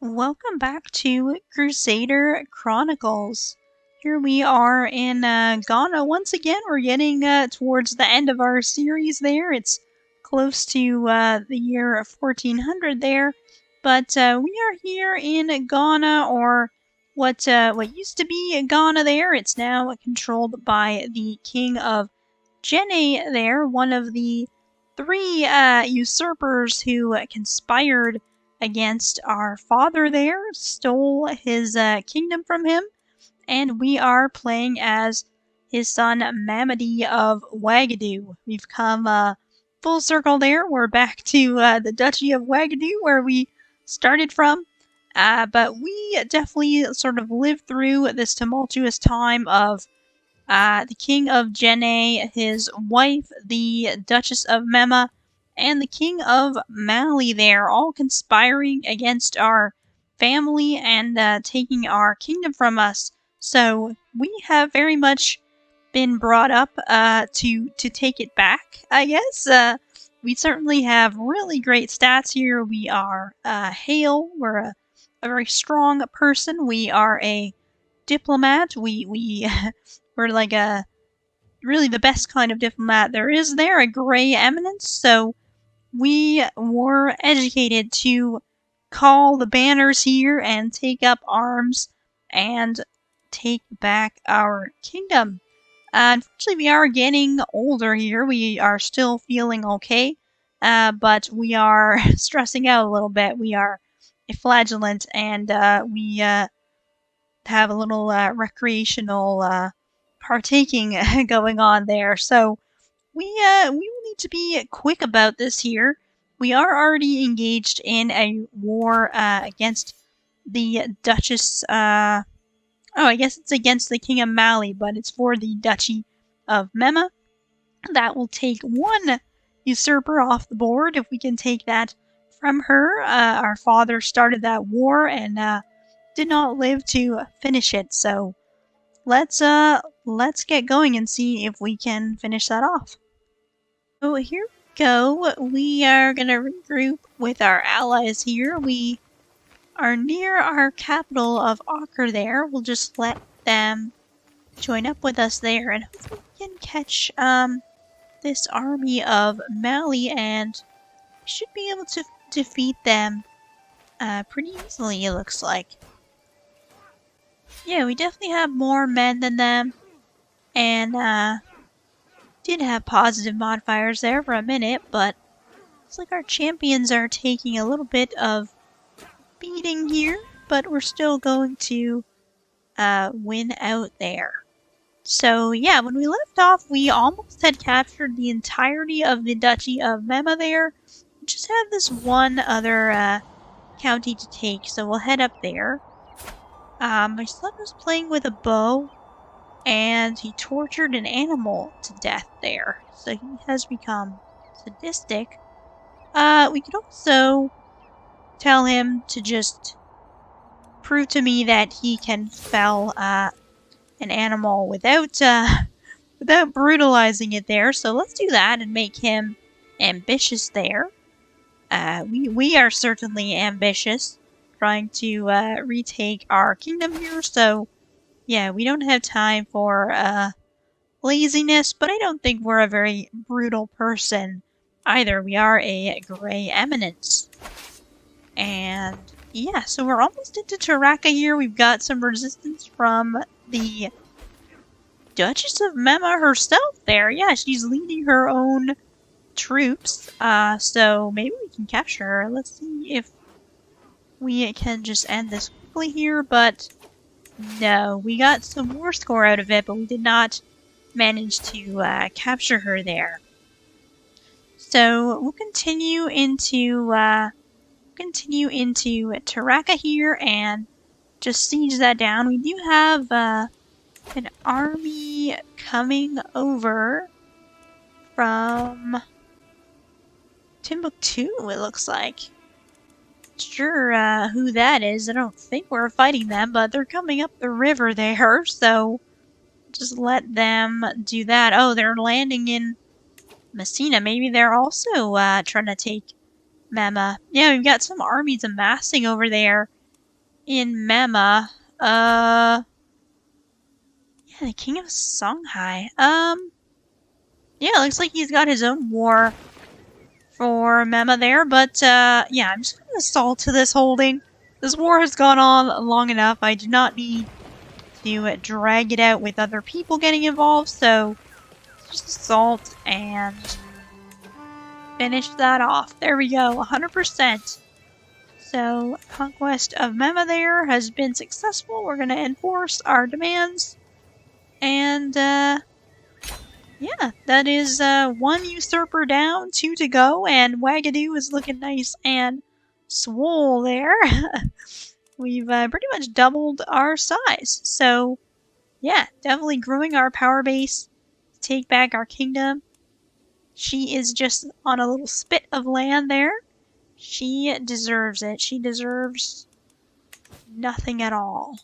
Welcome back to Crusader Chronicles. Here we are in Ghana once again. We're getting towards the end of our series there. It's close to the year 1400 there. But we are here in Ghana, or what used to be Ghana there. It's now controlled by the King of Jene there, one of the three usurpers who conspired against our father there, stole his kingdom from him, and we are playing as his son Mamadi of Wagadu. We've come full circle there. We're back to the Duchy of Wagadu where we started from. But we definitely sort of lived through this tumultuous time of the King of Jene, his wife, the Duchess of Mema, and the King of Mali there, all conspiring against our family and taking our kingdom from us. So we have very much been brought up to take it back, I guess. We certainly have really great stats here. We are hale. We're a very strong person. We are a diplomat. We're like a really the best kind of diplomat there is there, a gray eminence. So we were educated to call the banners here and take up arms and take back our kingdom. Unfortunately, we are getting older here. We are still feeling okay, but we are stressing out a little bit. We are a flagellant, and we have a little recreational partaking going on there. So we will need to be quick about this here. We are already engaged in a war against the Duchess. I guess it's against the King of Mali, but it's for the Duchy of Mema. That will take one usurper off the board if we can take that from her. Our father started that war and did not live to finish it, so let's get going and see if we can finish that off. So here we go. We are gonna regroup with our allies here. We are near our capital of Acre there. We'll just let them join up with us there, and hopefully we can catch this army of Mali, and we should be able to defeat them pretty easily, it looks like. Yeah, we definitely have more men than them, and did have positive modifiers there for a minute, but it's like our champions are taking a little bit of beating here, but we're still going to win out there. So yeah, when we left off, we almost had captured the entirety of the Duchy of Mema there. We just have this one other county to take, so we'll head up there. My son was playing with a bow, and he tortured an animal to death there, so he has become sadistic. We could also tell him to just prove to me that he can fell an animal without brutalizing it there. So let's do that and make him ambitious there. We are certainly ambitious, trying to retake our kingdom here. So yeah, we don't have time for laziness, but I don't think we're a very brutal person either. We are a gray eminence. And yeah, so we're almost into Taraka here. We've got some resistance from the Duchess of Mema herself there. Yeah, she's leading her own troops. So maybe we can capture her. Let's see if we can just end this quickly here, but no, we got some war score out of it, but we did not manage to capture her there. So we'll continue into Taraka here and just siege that down. We do have an army coming over from Timbuktu, it looks like. Sure who that is. I don't think we're fighting them, but they're coming up the river there, so just let them do that. Oh, they're landing in Messina. Maybe they're also trying to take Mema. Yeah, we've got some armies amassing over there in Mema. Yeah, the King of Songhai. Yeah, looks like he's got his own war for Mema there, but, yeah, I'm just gonna stall to this holding. This war has gone on long enough. I do not need to drag it out with other people getting involved, so just assault and finish that off. There we go, 100%. So, conquest of Mema there has been successful. We're gonna enforce our demands. And, yeah, that is, one usurper down, 2 to go, and Wagadu is looking nice and swole there. We've, pretty much doubled our size. So, yeah, definitely growing our power base to take back our kingdom. She is just on a little spit of land there. She deserves it. She deserves nothing at all.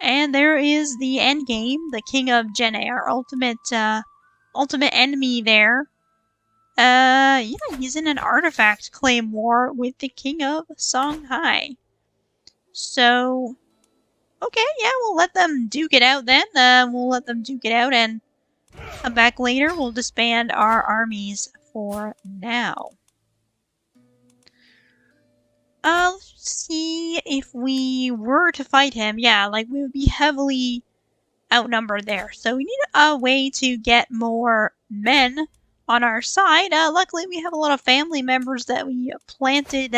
And there is the end game, the King of Jene, our ultimate enemy there. Yeah, he's in an artifact claim war with the King of Songhai. So, okay, yeah, we'll let them duke it out then. We'll let them duke it out and come back later. We'll disband our armies for now. Let's see if we were to fight him. Yeah, like, we would be heavily outnumbered there. So we need a way to get more men on our side. Luckily, we have a lot of family members that we planted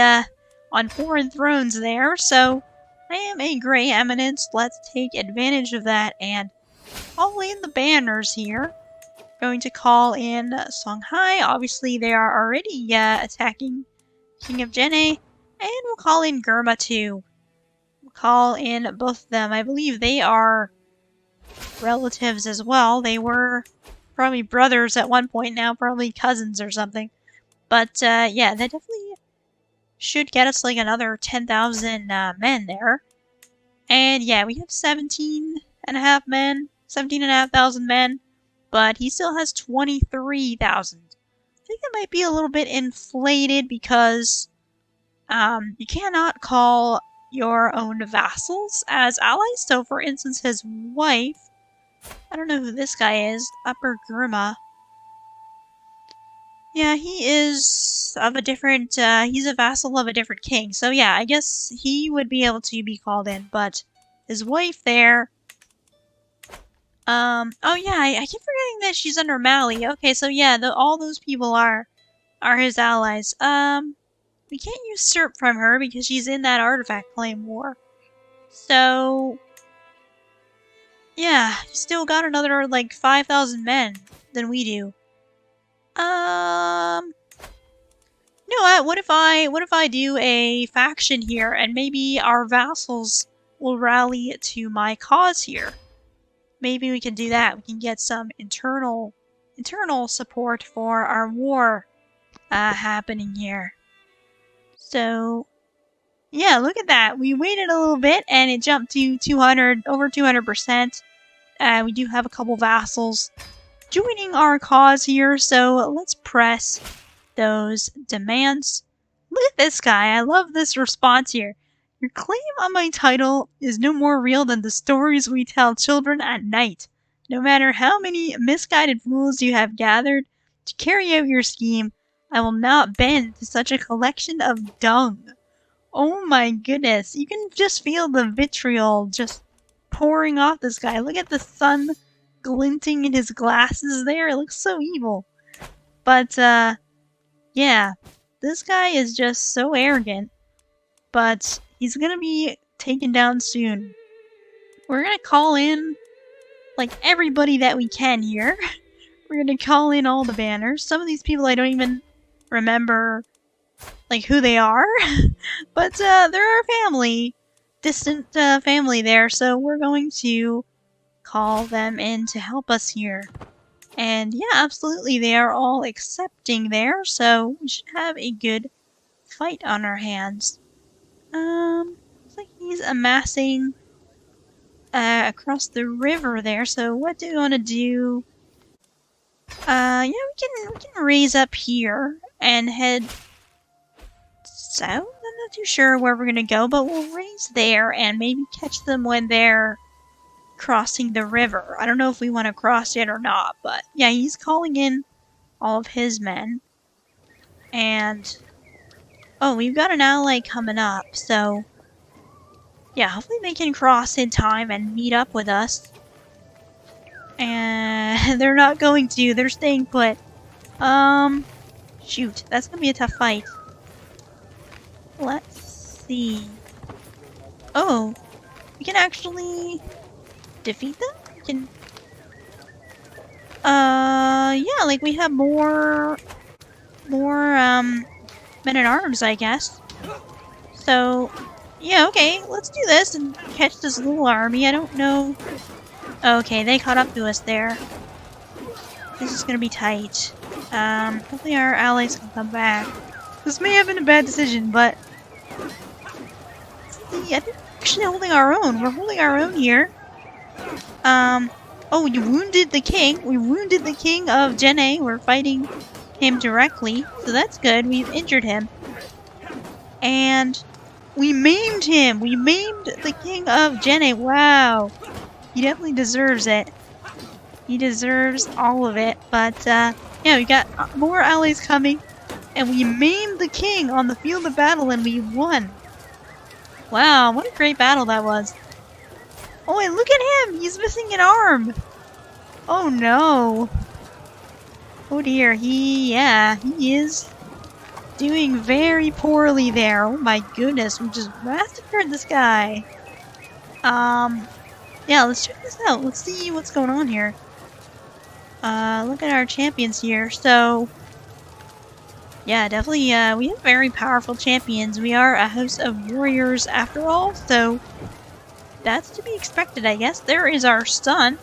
on foreign thrones there. So I am a Grey Eminence. Let's take advantage of that and call in the banners here. Going to call in Songhai. Obviously, they are already attacking King of Jene. And we'll call in Germa too. We'll call in both of them. I believe they are relatives as well. They were probably brothers at one point, now probably cousins or something. But yeah, that definitely should get us like another 10,000 men there. And yeah, we have 17.5 men, 17,500 men, but he still has 23,000. I think that might be a little bit inflated because you cannot call your own vassals as allies. So for instance, his wife, I don't know who this guy is, Upper Gurma. Yeah, he is of a different, he's a vassal of a different king. So yeah, I guess he would be able to be called in, but his wife there, oh yeah, I keep forgetting that she's under Mali. Okay, so yeah, all those people are his allies. We can't usurp from her because she's in that artifact claim war. So, yeah, still got another, like, 5,000 men than we do. You know what if I do a faction here and maybe our vassals will rally to my cause here? Maybe we can do that. We can get some internal support for our war happening here. So, yeah, look at that. We waited a little bit and it jumped to 200, over 200%. We do have a couple vassals joining our cause here, so let's press those demands. Look at this guy. I love this response here. Your claim on my title is no more real than the stories we tell children at night. No matter how many misguided fools you have gathered to carry out your scheme, I will not bend to such a collection of dung. Oh my goodness. You can just feel the vitriol just pouring off this guy. Look at the sun glinting in his glasses there. It looks so evil. But, yeah. This guy is just so arrogant. But he's gonna be taken down soon. We're gonna call in, like, everybody that we can here. We're gonna call in all the banners. Some of these people I don't even remember, like, who they are. But, they're our family. Distant, family there. So we're going to call them in to help us here. And yeah, absolutely, they are all accepting there. So we should have a good fight on our hands. Looks like he's amassing across the river there. So what do we want to do? Yeah, we can raise up here and head south, I'm not too sure where we're gonna go, but we'll raise there and maybe catch them when they're crossing the river. I don't know if we want to cross it or not, but yeah, he's calling in all of his men. And oh, we've got an ally coming up, so yeah, hopefully they can cross in time and meet up with us. And they're not going to, they're staying put. Shoot, that's gonna be a tough fight. Let's see. Oh, we can actually defeat them? We can... yeah, like we have more men-at-arms, I guess. So, yeah, okay, let's do this and catch this little army. I don't know... Okay, they caught up to us there. This is gonna be tight. Hopefully our allies can come back. This may have been a bad decision, but... See, I think we're actually holding our own. We're holding our own here. Oh, you wounded the king. We wounded the king of Jene. We're fighting him directly, so that's good. We've injured him. And we maimed him. We maimed the king of Jene. Wow. He definitely deserves it. He deserves all of it. But, yeah, we got more allies coming. And we maimed the king on the field of battle and we won. Wow, what a great battle that was. Oh, and look at him! He's missing an arm! Oh no. Oh dear, he is doing very poorly there. Oh my goodness, we just massacred this guy. Yeah, let's check this out. Let's see what's going on here. Look at our champions here. So, yeah, definitely, we have very powerful champions. We are a house of warriors after all, so that's to be expected, I guess. There is our son.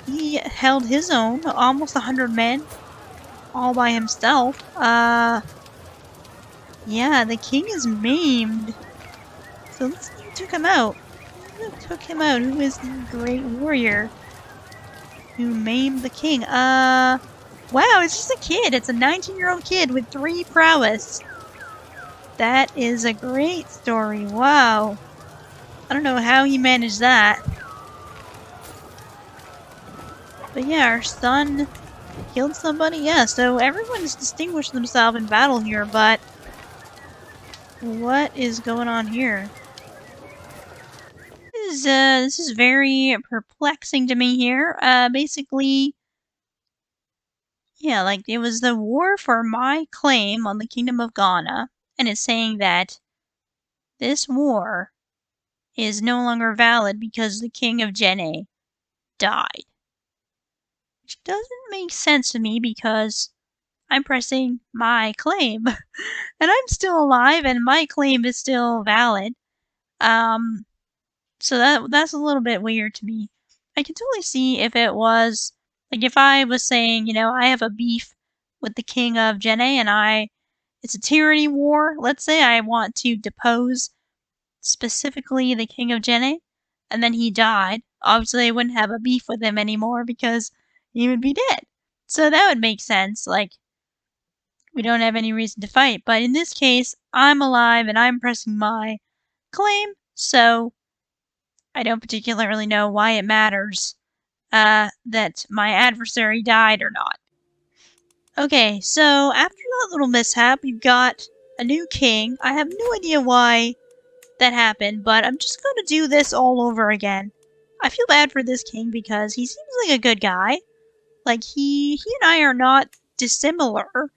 He held his own, almost 100 men, all by himself. Yeah, the king is maimed. So let's see who took him out. Who took him out? Who is the great warrior who maimed the king? Wow, it's just a kid. It's a 19-year-old kid with 3 prowess. That is a great story. Wow. I don't know how he managed that. But yeah, our son killed somebody. Yeah, so everyone's distinguished themselves in battle here, but what is going on here? This is very perplexing to me here. Basically, yeah, like it was the war for my claim on the Kingdom of Ghana, and it's saying that this war is no longer valid because the King of Jene died. Which doesn't make sense to me because I'm pressing my claim. And I'm still alive and my claim is still valid. So that's a little bit weird to me. I can totally see if it was, like if I was saying, you know, I have a beef with the king of Jene and it's a tyranny war. Let's say I want to depose specifically the king of Jene, and then he died. Obviously, I wouldn't have a beef with him anymore because he would be dead. So that would make sense. Like, we don't have any reason to fight. But in this case, I'm alive and I'm pressing my claim, so I don't particularly know why it matters that my adversary died or not. Okay, so after that little mishap, we've got a new king. I have no idea why that happened, but I'm just going to do this all over again. I feel bad for this king because he seems like a good guy. Like, he and I are not dissimilar,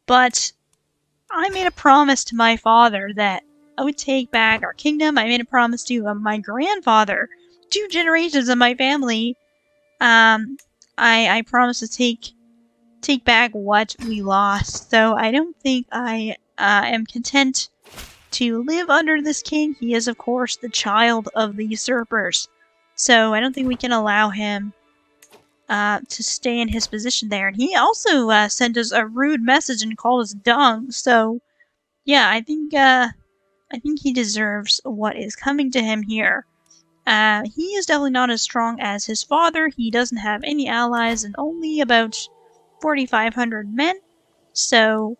but I made a promise to my father that I would take back our kingdom. I made a promise to my grandfather. 2 generations of my family. I promised to take back what we lost. So I don't think I am content to live under this king. He is, of course, the child of the usurpers. So I don't think we can allow him to stay in his position there. And he also sent us a rude message and called us dung. So yeah, I think he deserves what is coming to him here. He is definitely not as strong as his father. He doesn't have any allies and only about 4,500 men. So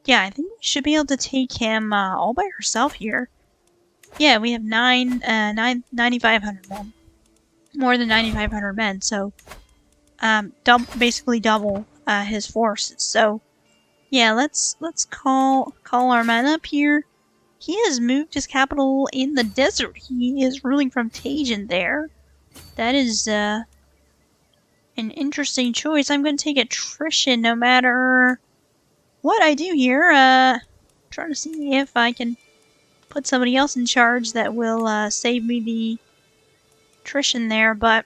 Yeah, I think we should be able to take him all by herself here. Yeah, we have 9,500 men. More than 9,500 men, so basically double his forces. So yeah, let's call our man up here. He has moved his capital in the desert. He is ruling from Tajin there. That is an interesting choice. I'm going to take attrition no matter what I do here. Trying to see if I can put somebody else in charge that will save me the attrition there, but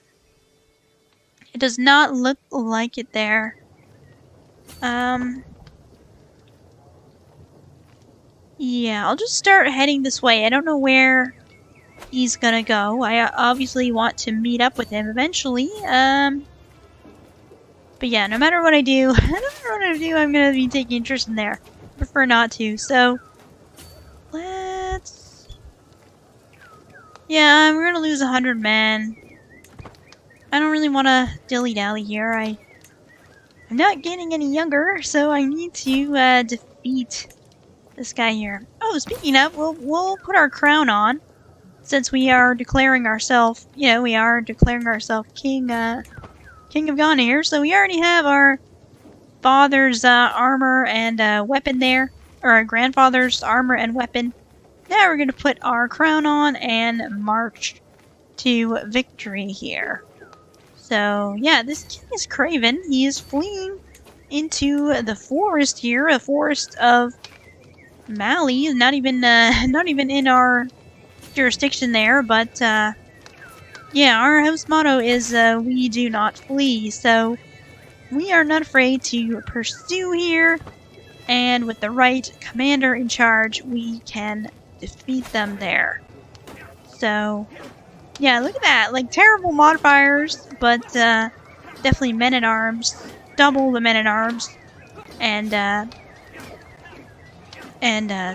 it does not look like it there. Yeah, I'll just start heading this way. I don't know where he's gonna go. I obviously want to meet up with him eventually. But yeah, no matter what I do, I'm gonna be taking interest in there. Prefer not to, so let's... Yeah, we're gonna lose 100 men. I don't really want to dilly-dally here. I'm not getting any younger, so I need to defeat this guy here. Oh, speaking of, we'll put our crown on, since we are declaring ourselves, king, king of Ghana here. So we already have our father's armor and weapon there, or our grandfather's armor and weapon. Now we're gonna put our crown on and march to victory here. So yeah, this king is Craven. He is fleeing into the forest here, a forest of Mali. Not even in our jurisdiction there, but yeah, our house motto is we do not flee. So we are not afraid to pursue here, and with the right commander in charge, we can defeat them there. So yeah, look at that. Like, terrible modifiers, but definitely men-at-arms. Double the men-at-arms. And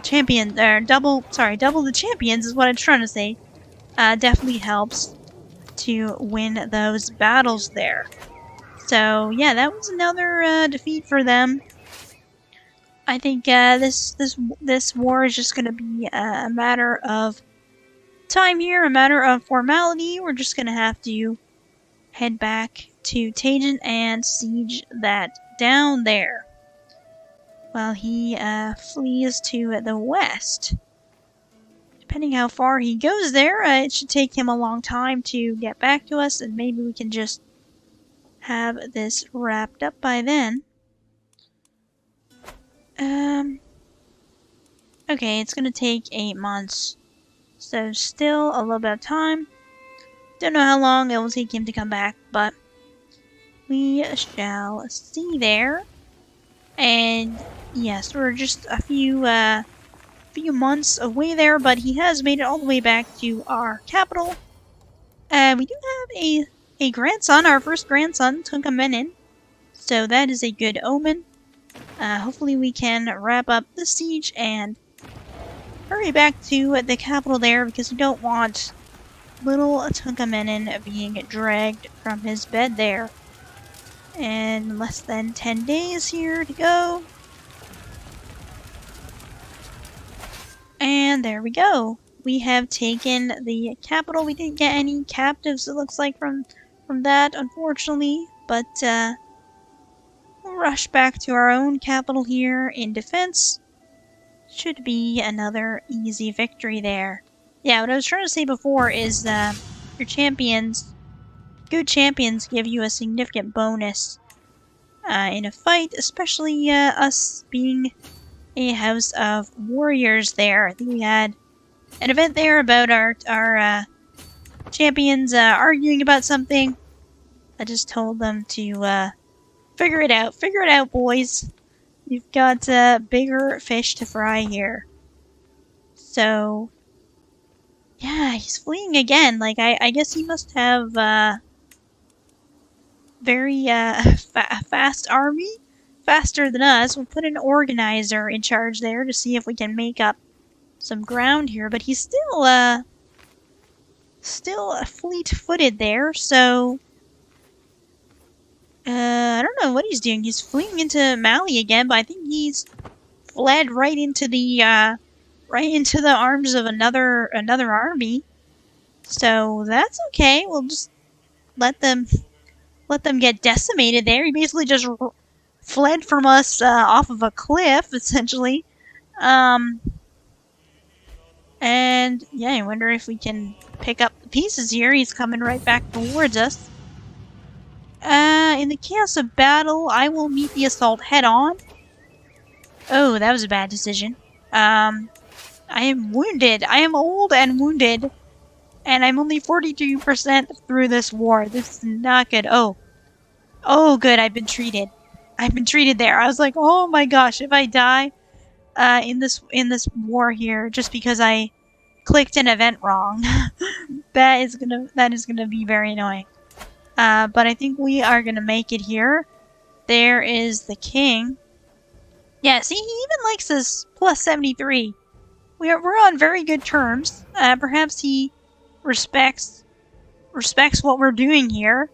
champion, or double the champions is what I'm trying to say. Definitely helps to win those battles there. So yeah, that was another defeat for them. I think this war is just gonna be a matter of time here, a matter of formality. We're just gonna have to head back to Tajin and siege that down there while he flees to the west. Depending how far he goes there, it should take him a long time to get back to us, and maybe we can just have this wrapped up by then. Okay, it's gonna take 8 months. So still a little bit of time. Don't know how long it will take him to come back, but we shall see there. And yes, we're just a few months away there, but he has made it all the way back to our capital. We do have a grandson, our first grandson, Tunka. So that is a good omen. Hopefully we can wrap up the siege and hurry back to the capital there, because we don't want little Tunka being dragged from his bed there. And less than 10 days here to go. And there we go. We have taken the capital. We didn't get any captives, it looks like, from that, unfortunately. But we'll rush back to our own capital here in defense. Should be another easy victory there. Yeah, what I was trying to say before is your champions, good champions, give you a significant bonus in a fight, especially us being a house of warriors there. I think we had an event there about our champions arguing about something. I just told them to figure it out, boys. You've got bigger fish to fry here. So yeah, he's fleeing again. Like, I guess he must have very fast army, faster than us. We'll put an organizer in charge there to see if we can make up some ground here. But he's still fleet-footed there. So I don't know what he's doing. He's fleeing into Mali again, but I think he's fled right into the arms of another army. So that's okay. We'll just let them get decimated there. He basically just fled from us off of a cliff, essentially. And yeah, I wonder if we can pick up the pieces here. He's coming right back towards us. In the chaos of battle, I will meet the assault head on. Oh, that was a bad decision. I am wounded. I am old and wounded. And I'm only 42% through this war. This is not good. Oh. Oh, good. I've been treated. I've been treated there. I was like, oh my gosh, if I die in this war here just because I clicked an event wrong, that is gonna be very annoying. But I think we are gonna make it here. There is the king. Yeah, see, he even likes us plus 73. We're on very good terms. Perhaps he respects what we're doing here.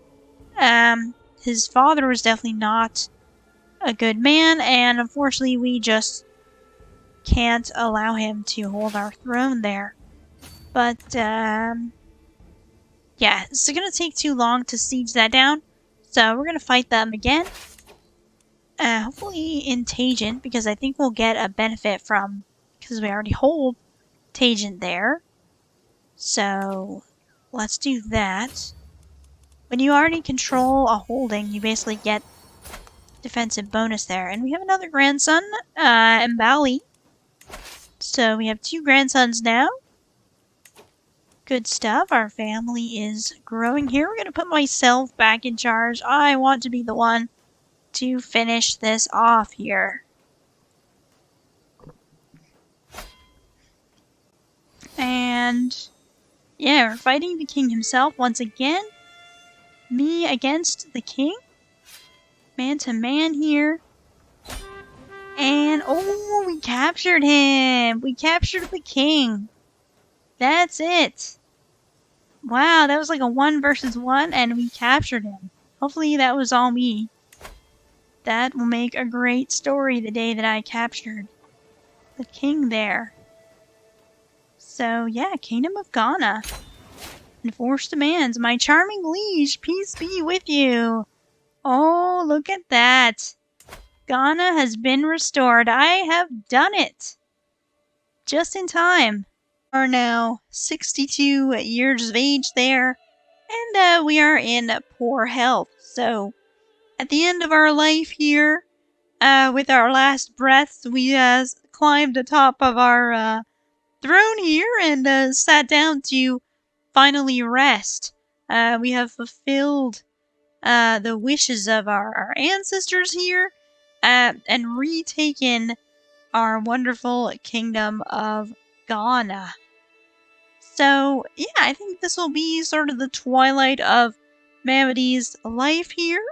His father was definitely not a good man, and unfortunately we just can't allow him to hold our throne there. But, yeah, it's gonna take too long to siege that down, so we're gonna fight them again. Hopefully in Tangent, because I think we'll get a benefit from, because we already hold Tangent there. So, let's do that. When you already control a holding, you basically get defensive bonus there. And we have another grandson, Mbali. So we have 2 grandsons now. Good stuff. Our family is growing here. We're going to put myself back in charge. I want to be the one to finish this off here. And yeah, we're fighting the king himself once again. Me against the king. Man to man here. And oh, we captured him. We captured the king. That's it. Wow, that was like a 1 versus 1 and we captured him. Hopefully that was all me. That will make a great story the day that I captured the king there. So yeah, Kingdom of Ghana. Enforced demands. My charming liege, peace be with you. Oh, look at that. Ghana has been restored. I have done it. Just in time. Are now 62 years of age there. And we are in poor health. So at the end of our life here, with our last breaths, we climbed atop of our throne here and sat down to finally rest. We have fulfilled the wishes of our ancestors here and retaken our wonderful kingdom of Ghana. So, yeah, I think this will be sort of the twilight of Mamadi's life here.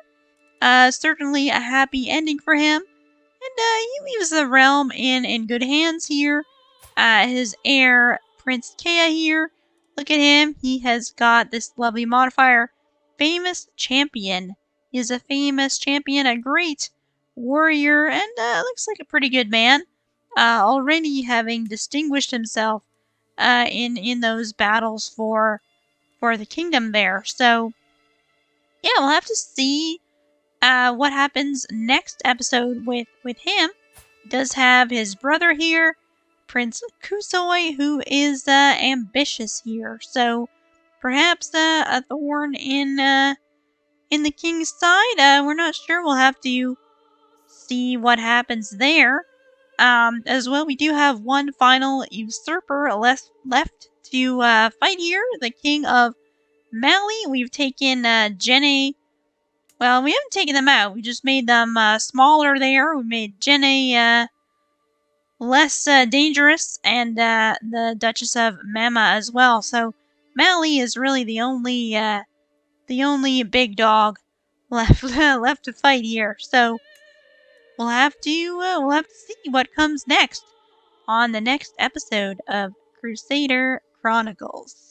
Certainly a happy ending for him. And he leaves the realm in good hands here. His heir, Prince Kea here. Look at him. He has got this lovely modifier. Famous champion. He is a famous champion, a great warrior, and looks like a pretty good man. Already having distinguished himself in those battles for the kingdom there. So, yeah, we'll have to see what happens next episode with him. He does have his brother here, Prince Kusoi, who is ambitious here. So perhaps a thorn in the king's side. We're not sure. We'll have to see what happens there. As well, we do have one final usurper left to fight here, the king of Mali. We've taken Jene. Well, we haven't taken them out. We just made them smaller there. We made Jene less dangerous, and the Duchess of Mema as well. So Mali is really the only big dog left left to fight here. So we'll have to see what comes next on the next episode of Crusader Chronicles.